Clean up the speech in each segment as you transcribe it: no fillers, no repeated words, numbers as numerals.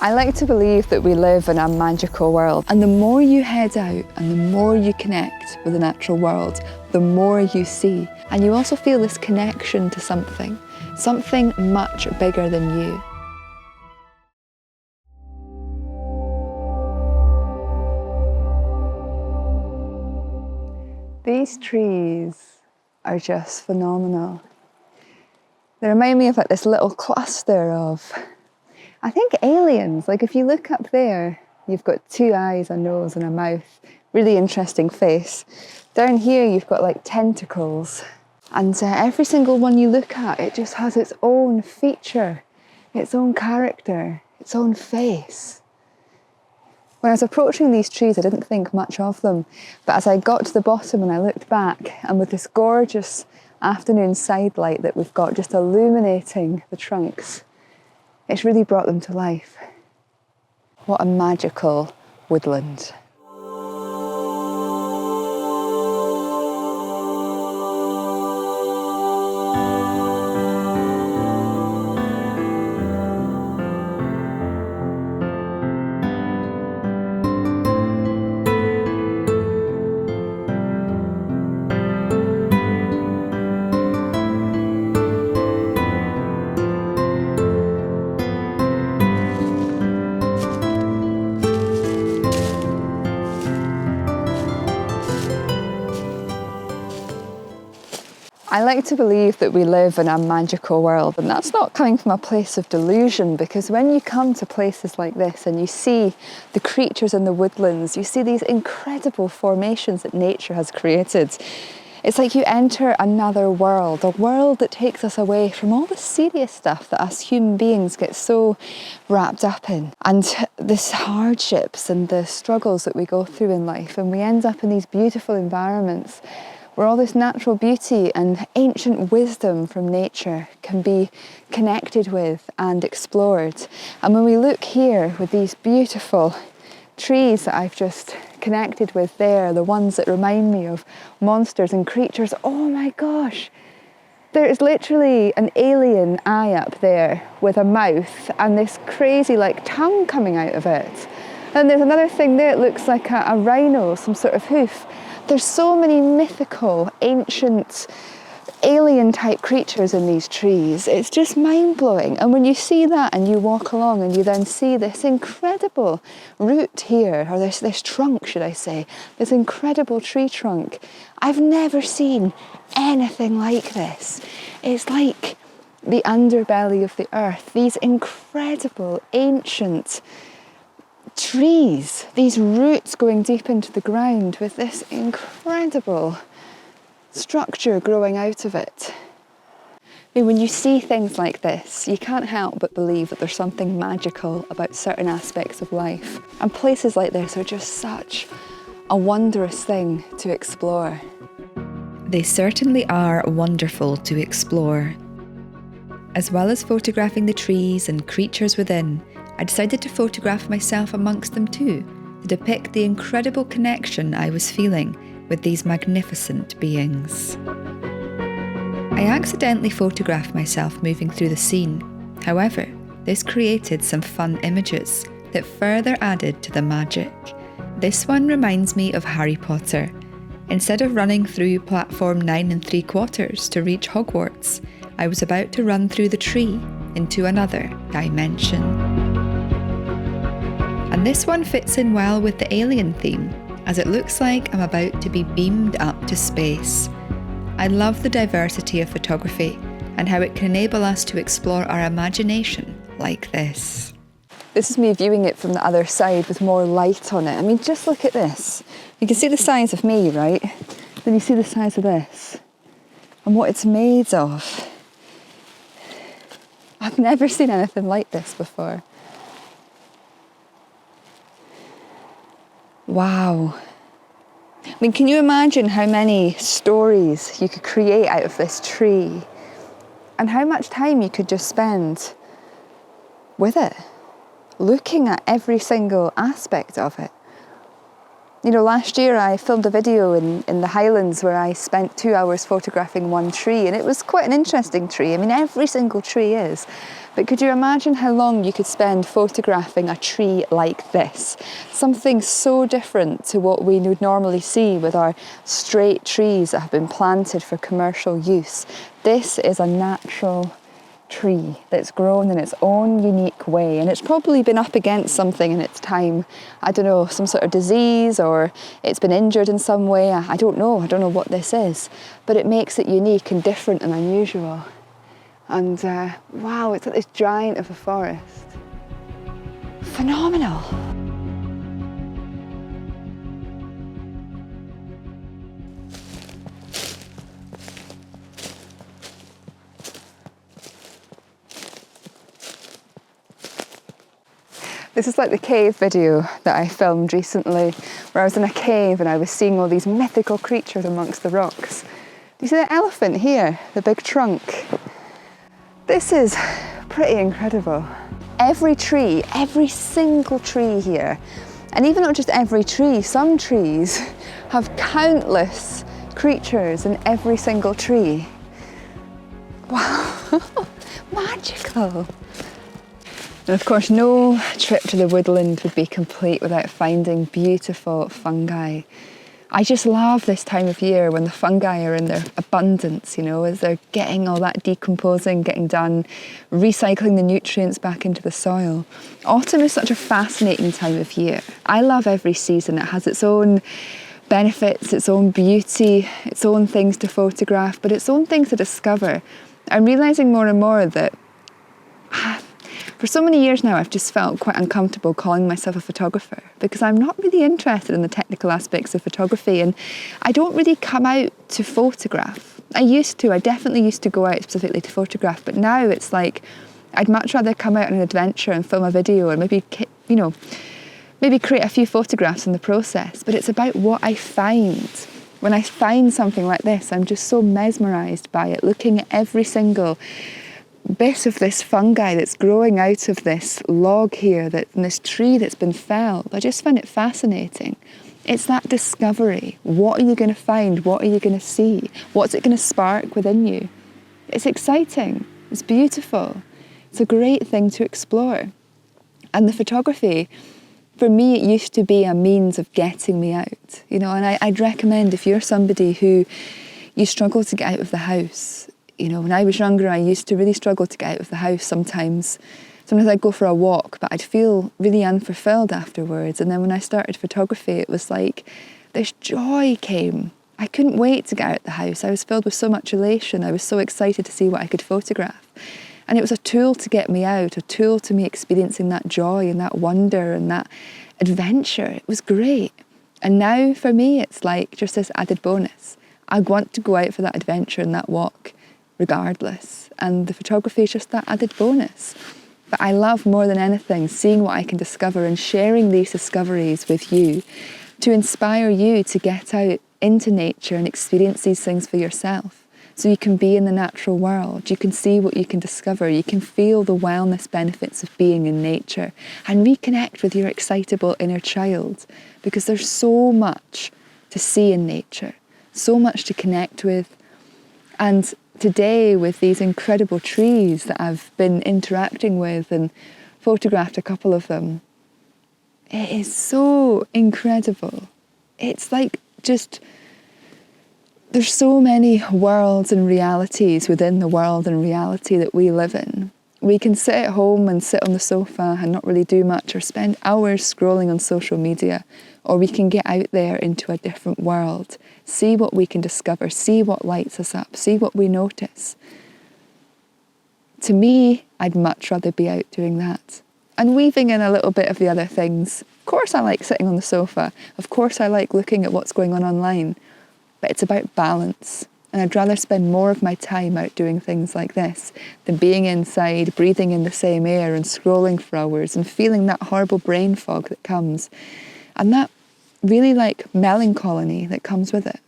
I like to believe that we live in a magical world, and the more you head out and the more you connect with the natural world, the more you see. And you also feel this connection to something much bigger than you. These trees are just phenomenal. They remind me of like this little cluster of, I think, aliens. Like if you look up there, you've got 2 eyes, a nose and a mouth. Really interesting face. Down here you've got like tentacles. And every single one you look at, it just has its own feature, its own character, its own face. When I was approaching these trees, I didn't think much of them. But as I got to the bottom and I looked back, and with this gorgeous afternoon side light that we've got just illuminating the trunks, it's really brought them to life. What a magical woodland. I like to believe that we live in a magical world, and that's not coming from a place of delusion, because when you come to places like this and you see the creatures in the woodlands, you see these incredible formations that nature has created. It's like you enter another world, a world that takes us away from all the serious stuff that us human beings get so wrapped up in, and the hardships and the struggles that we go through in life, and we end up in these beautiful environments where all this natural beauty and ancient wisdom from nature can be connected with and explored. And when we look here with these beautiful trees that I've just connected with there, the ones that remind me of monsters and creatures, oh my gosh, there is literally an alien eye up there with a mouth and this crazy like tongue coming out of it. And there's another thing there, it looks like a rhino, some sort of hoof. There's so many mythical, ancient, alien-type creatures in these trees. It's just mind-blowing. And when you see that and you walk along and you then see this incredible root here, or this trunk, should I say, this incredible tree trunk, I've never seen anything like this. It's like the underbelly of the earth, these incredible, ancient trees, these roots going deep into the ground with this incredible structure growing out of it. I mean, when you see things like this, you can't help but believe that there's something magical about certain aspects of life. And places like this are just such a wondrous thing to explore. They certainly are wonderful to explore. As well as photographing the trees and creatures within, I decided to photograph myself amongst them too, to depict the incredible connection I was feeling with these magnificent beings. I accidentally photographed myself moving through the scene. However, this created some fun images that further added to the magic. This one reminds me of Harry Potter. Instead of running through platform 9 3/4 to reach Hogwarts, I was about to run through the tree into another dimension. And this one fits in well with the alien theme, as it looks like I'm about to be beamed up to space. I love the diversity of photography and how it can enable us to explore our imagination like this. This is me viewing it from the other side with more light on it. I mean, just look at this. You can see the size of me, right? Then you see the size of this and what it's made of. I've never seen anything like this before. Wow. I mean, can you imagine how many stories you could create out of this tree and how much time you could just spend with it, looking at every single aspect of it? You know, last year I filmed a video in the Highlands where I spent 2 hours photographing one tree, and it was quite an interesting tree. I mean, every single tree is. But could you imagine how long you could spend photographing a tree like this? Something so different to what we would normally see with our straight trees that have been planted for commercial use. This is a natural tree that's grown in its own unique way, and it's probably been up against something in its time. I don't know, some sort of disease, or it's been injured in some way. I don't know what this is, but it makes it unique and different and unusual. And wow, it's like this giant of a forest. Phenomenal. This is like the cave video that I filmed recently, where I was in a cave and I was seeing all these mythical creatures amongst the rocks. Do you see the elephant here? The big trunk? This is pretty incredible. Every tree, every single tree here, and even not just every tree, some trees have countless creatures in every single tree. Wow, magical. And of course, no trip to the woodland would be complete without finding beautiful fungi. I just love this time of year when the fungi are in their abundance, you know, as they're getting all that decomposing, getting done, recycling the nutrients back into the soil. Autumn is such a fascinating time of year. I love every season. It has its own benefits, its own beauty, its own things to photograph, but its own things to discover. I'm realising more and more that for so many years now, I've just felt quite uncomfortable calling myself a photographer because I'm not really interested in the technical aspects of photography, and I don't really come out to photograph. I definitely used to go out specifically to photograph, but now it's like I'd much rather come out on an adventure and film a video and maybe create a few photographs in the process. But it's about what I find. When I find something like this, I'm just so mesmerised by it, looking at every single bit of this fungi that's growing out of this log here, and this tree that's been felled. I just find it fascinating. It's that discovery. What are you going to find? What are you going to see? What's it going to spark within you? It's exciting. It's beautiful. It's a great thing to explore. And the photography, for me, it used to be a means of getting me out. You know, and I'd recommend, if you're somebody who you struggle to get out of the house. You know, when I was younger, I used to really struggle to get out of the house sometimes. Sometimes I'd go for a walk, but I'd feel really unfulfilled afterwards. And then when I started photography, it was like this joy came. I couldn't wait to get out of the house. I was filled with so much elation. I was so excited to see what I could photograph. And it was a tool to get me out, a tool to me experiencing that joy and that wonder and that adventure. It was great. And now for me, it's like just this added bonus. I want to go out for that adventure and that walk regardless. And the photography is just that added bonus. But I love more than anything seeing what I can discover and sharing these discoveries with you to inspire you to get out into nature and experience these things for yourself. So you can be in the natural world, you can see what you can discover, you can feel the wellness benefits of being in nature and reconnect with your excitable inner child, because there's so much to see in nature, so much to connect with. And today, with these incredible trees that I've been interacting with and photographed a couple of them, it is so incredible. It's like just, there's so many worlds and realities within the world and reality that we live in. We can sit at home and sit on the sofa and not really do much, or spend hours scrolling on social media, or we can get out there into a different world, see what we can discover, see what lights us up, see what we notice. To me, I'd much rather be out doing that. And weaving in a little bit of the other things. Of course I like sitting on the sofa. Of course I like looking at what's going on online. But it's about balance. And I'd rather spend more of my time out doing things like this than being inside, breathing in the same air and scrolling for hours and feeling that horrible brain fog that comes. And that really like melancholy that comes with it.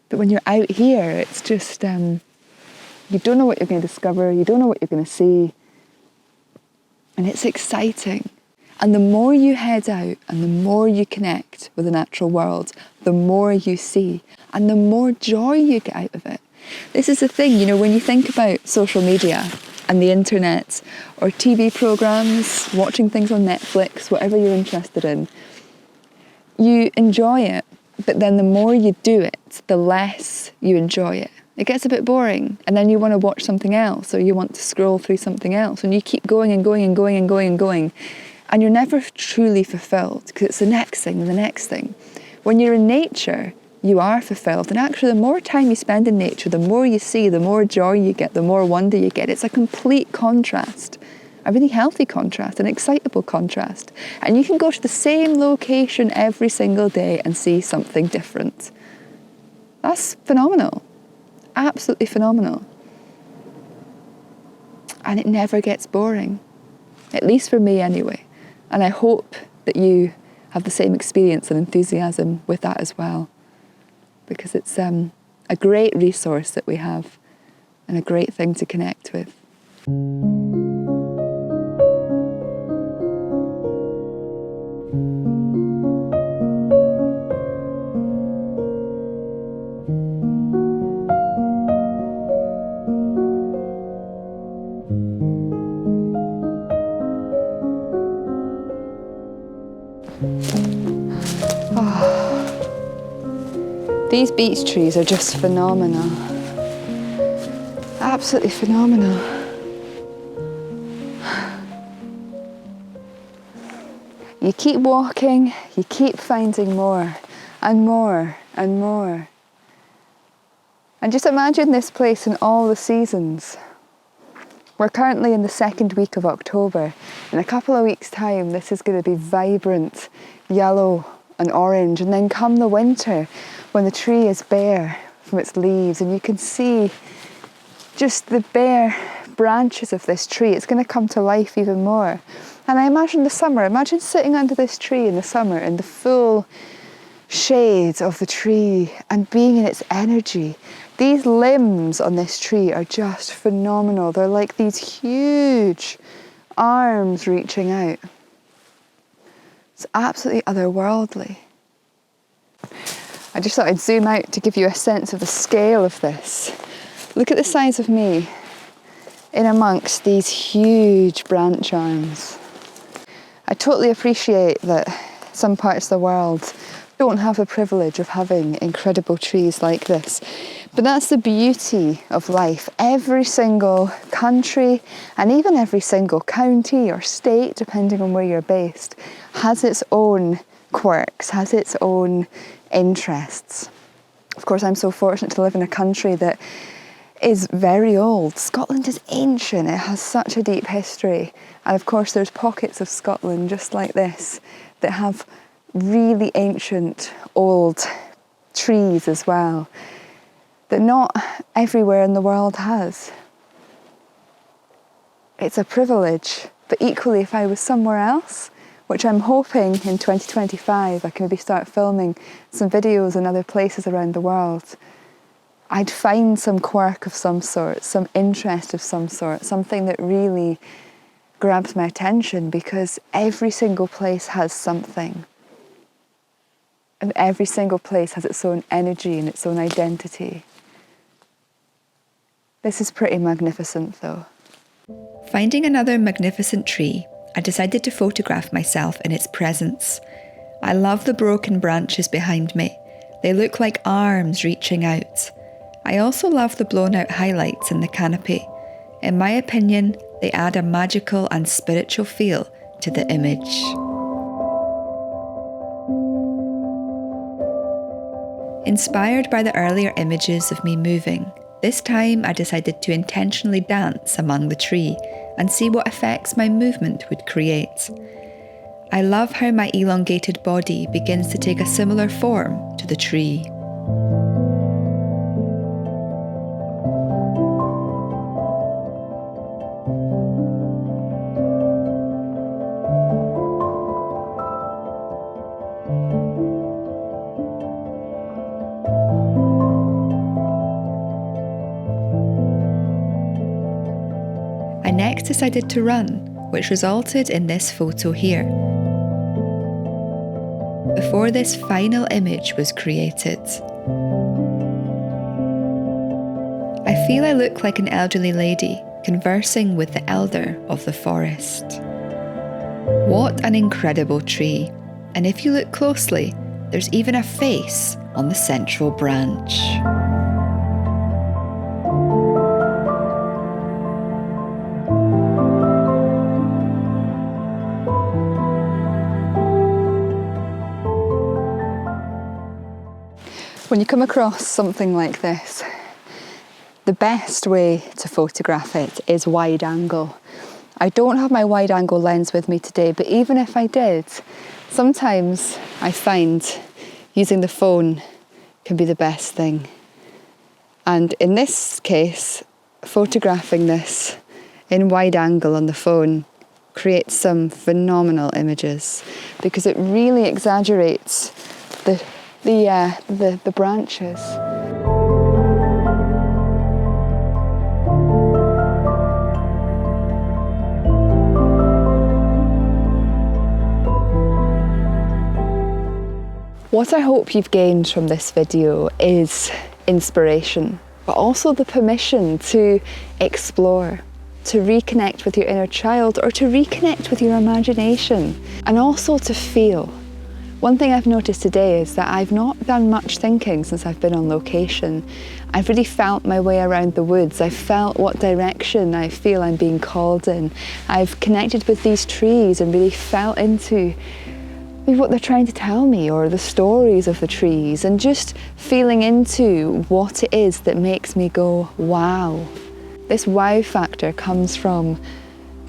But when you're out here, it's just, you don't know what you're going to discover, you don't know what you're going to see. And it's exciting. And the more you head out and the more you connect with the natural world, the more you see and the more joy you get out of it. This is the thing, you know, when you think about social media and the internet or TV programs, watching things on Netflix, whatever you're interested in, you enjoy it, but then the more you do it, the less you enjoy it. It gets a bit boring, and then you want to watch something else, or you want to scroll through something else, and you keep going and going and going and going and going, and you're never truly fulfilled because it's the next thing and the next thing. When you're in nature, you are fulfilled, and actually the more time you spend in nature, the more you see, the more joy you get, the more wonder you get. It's a complete contrast, a really healthy contrast, an excitable contrast, and you can go to the same location every single day and see something different. That's phenomenal. Absolutely phenomenal. And it never gets boring, at least for me anyway. And I hope that you have the same experience and enthusiasm with that as well, because it's a great resource that we have and a great thing to connect with. These beech trees are just phenomenal. Absolutely phenomenal. You keep walking, you keep finding more and more and more. And just imagine this place in all the seasons. We're currently in the second week of October. In a couple of weeks' time, this is going to be vibrant yellow and orange. And then come the winter, when the tree is bare from its leaves and you can see just the bare branches of this tree, it's going to come to life even more. And I imagine the summer, imagine sitting under this tree in the summer in the full shade of the tree and being in its energy. These limbs on this tree are just phenomenal. They're like these huge arms reaching out. It's absolutely otherworldly. I just thought I'd zoom out to give you a sense of the scale of this. Look at the size of me in amongst these huge branch arms. I totally appreciate that some parts of the world don't have the privilege of having incredible trees like this. But that's the beauty of life. Every single country and even every single county or state, depending on where you're based, has its own quirks, has its own interests. Of course, I'm so fortunate to live in a country that is very old. Scotland is ancient. It has such a deep history. And of course, there's pockets of Scotland just like this that have really ancient, old trees as well, that not everywhere in the world has. It's a privilege, but equally if I was somewhere else, which I'm hoping in 2025 I can maybe start filming some videos in other places around the world, I'd find some quirk of some sort, some interest of some sort, something that really grabs my attention, because every single place has something. And every single place has its own energy and its own identity. This is pretty magnificent though. Finding another magnificent tree, I decided to photograph myself in its presence. I love the broken branches behind me. They look like arms reaching out. I also love the blown out highlights in the canopy. In my opinion, they add a magical and spiritual feel to the image. Inspired by the earlier images of me moving, this time I decided to intentionally dance among the tree and see what effects my movement would create. I love how my elongated body begins to take a similar form to the tree. I next decided to run, which resulted in this photo here. before this final image was created. I feel I look like an elderly lady conversing with the elder of the forest. What an incredible tree, and if you look closely, there's even a face on the central branch. When you come across something like this, the best way to photograph it is wide angle. I don't have my wide angle lens with me today, but even if I did, sometimes I find using the phone can be the best thing. And in this case, photographing this in wide angle on the phone creates some phenomenal images because it really exaggerates the branches. What I hope you've gained from this video is inspiration, but also the permission to explore, to reconnect with your inner child or to reconnect with your imagination, and also to feel. One thing I've noticed today is that I've not done much thinking since I've been on location. I've really felt my way around the woods. I've felt what direction I feel I'm being called in. I've connected with these trees and really felt into what they're trying to tell me, or the stories of the trees, and just feeling into what it is that makes me go, wow. This wow factor comes from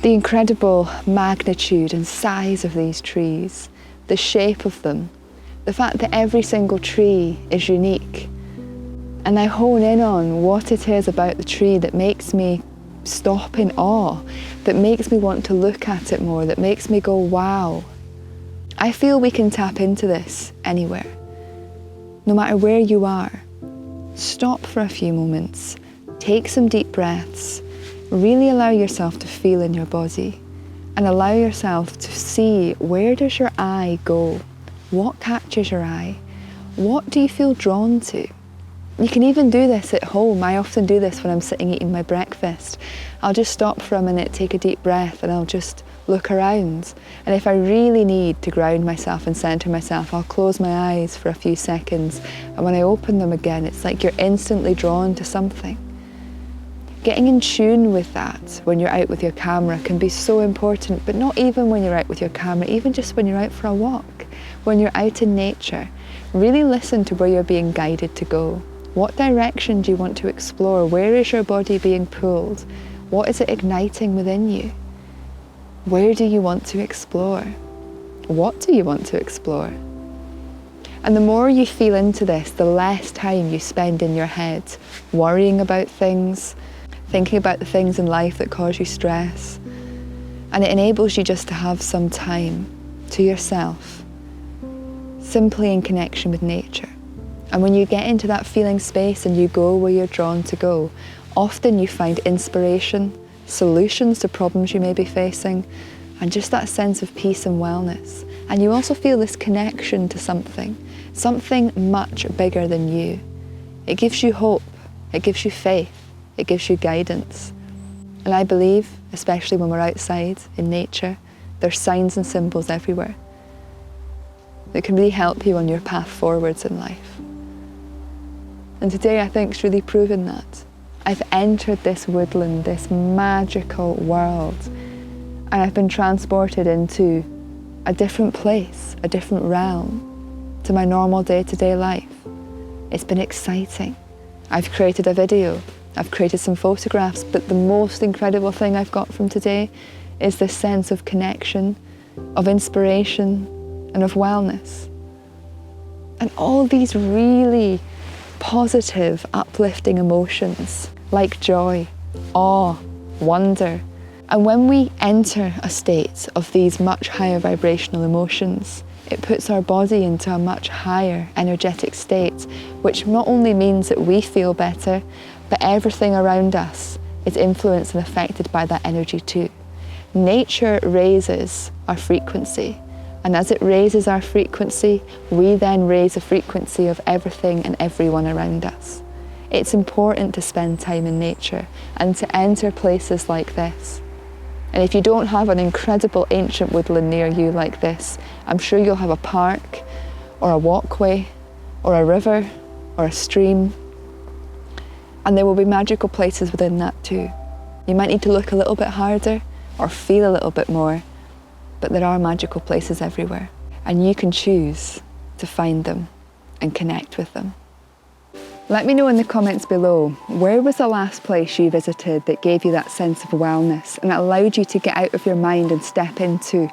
the incredible magnitude and size of these trees, the shape of them, the fact that every single tree is unique. And I hone in on what it is about the tree that makes me stop in awe, that makes me want to look at it more, that makes me go, wow. I feel we can tap into this anywhere. No matter where you are, stop for a few moments, take some deep breaths, really allow yourself to feel in your body and allow yourself to see, where does your eye go? What catches your eye? What do you feel drawn to? You can even do this at home. I often do this when I'm sitting eating my breakfast. I'll just stop for a minute, take a deep breath, and I'll just look around. And if I really need to ground myself and centre myself, I'll close my eyes for a few seconds. And when I open them again, it's like you're instantly drawn to something. Getting in tune with that when you're out with your camera can be so important, but not even when you're out with your camera, even just when you're out for a walk, when you're out in nature. Really listen to where you're being guided to go. What direction do you want to explore? Where is your body being pulled? What is it igniting within you? Where do you want to explore? What do you want to explore? And the more you feel into this, the less time you spend in your head, worrying about things, thinking about the things in life that cause you stress. And it enables you just to have some time to yourself, simply in connection with nature. And when you get into that feeling space and you go where you're drawn to go, often you find inspiration, solutions to problems you may be facing, and just that sense of peace and wellness. And you also feel this connection to something much bigger than you. It gives you hope, it gives you faith, it gives you guidance. And I believe, especially when we're outside in nature, there's signs and symbols everywhere that can really help you on your path forwards in life. And today I think it's really proven that. I've entered this woodland, this magical world, and I've been transported into a different place, a different realm to my normal day-to-day life. It's been exciting. I've created a video, I've created some photographs, but the most incredible thing I've got from today is this sense of connection, of inspiration, and of wellness. And all these really positive, uplifting emotions like joy, awe, wonder. And when we enter a state of these much higher vibrational emotions, it puts our body into a much higher energetic state, which not only means that we feel better, but everything around us is influenced and affected by that energy too. Nature raises our frequency, And as it raises our frequency, we then raise the frequency of everything and everyone around us. It's important to spend time in nature and to enter places like this. And if you don't have an incredible ancient woodland near you like this, I'm sure you'll have a park or a walkway or a river or a stream. And there will be magical places within that too. You might need to look a little bit harder or feel a little bit more, but there are magical places everywhere, and you can choose to find them and connect with them. Let me know in the comments below, where was the last place you visited that gave you that sense of wellness and allowed you to get out of your mind and step into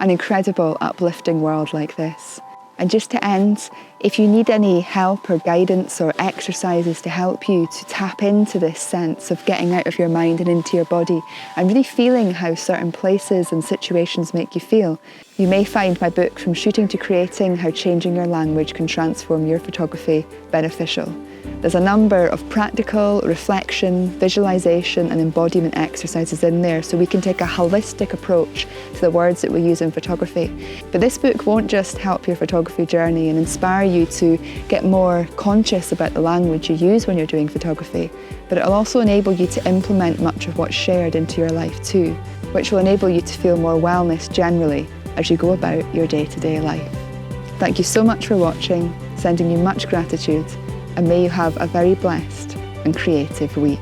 an incredible, uplifting world like this? And just to end, if you need any help or guidance or exercises to help you to tap into this sense of getting out of your mind and into your body and really feeling how certain places and situations make you feel, you may find my book From Shooting to Creating: How Changing Your Language Can Transform Your Photography beneficial. There's a number of practical, reflection, visualization and embodiment exercises in there so we can take a holistic approach to the words that we use in photography. But this book won't just help your photography journey and inspire you to get more conscious about the language you use when you're doing photography, but it'll also enable you to implement much of what's shared into your life too, which will enable you to feel more wellness generally as you go about your day-to-day life. Thank you so much for watching, sending you much gratitude, and may you have a very blessed and creative week.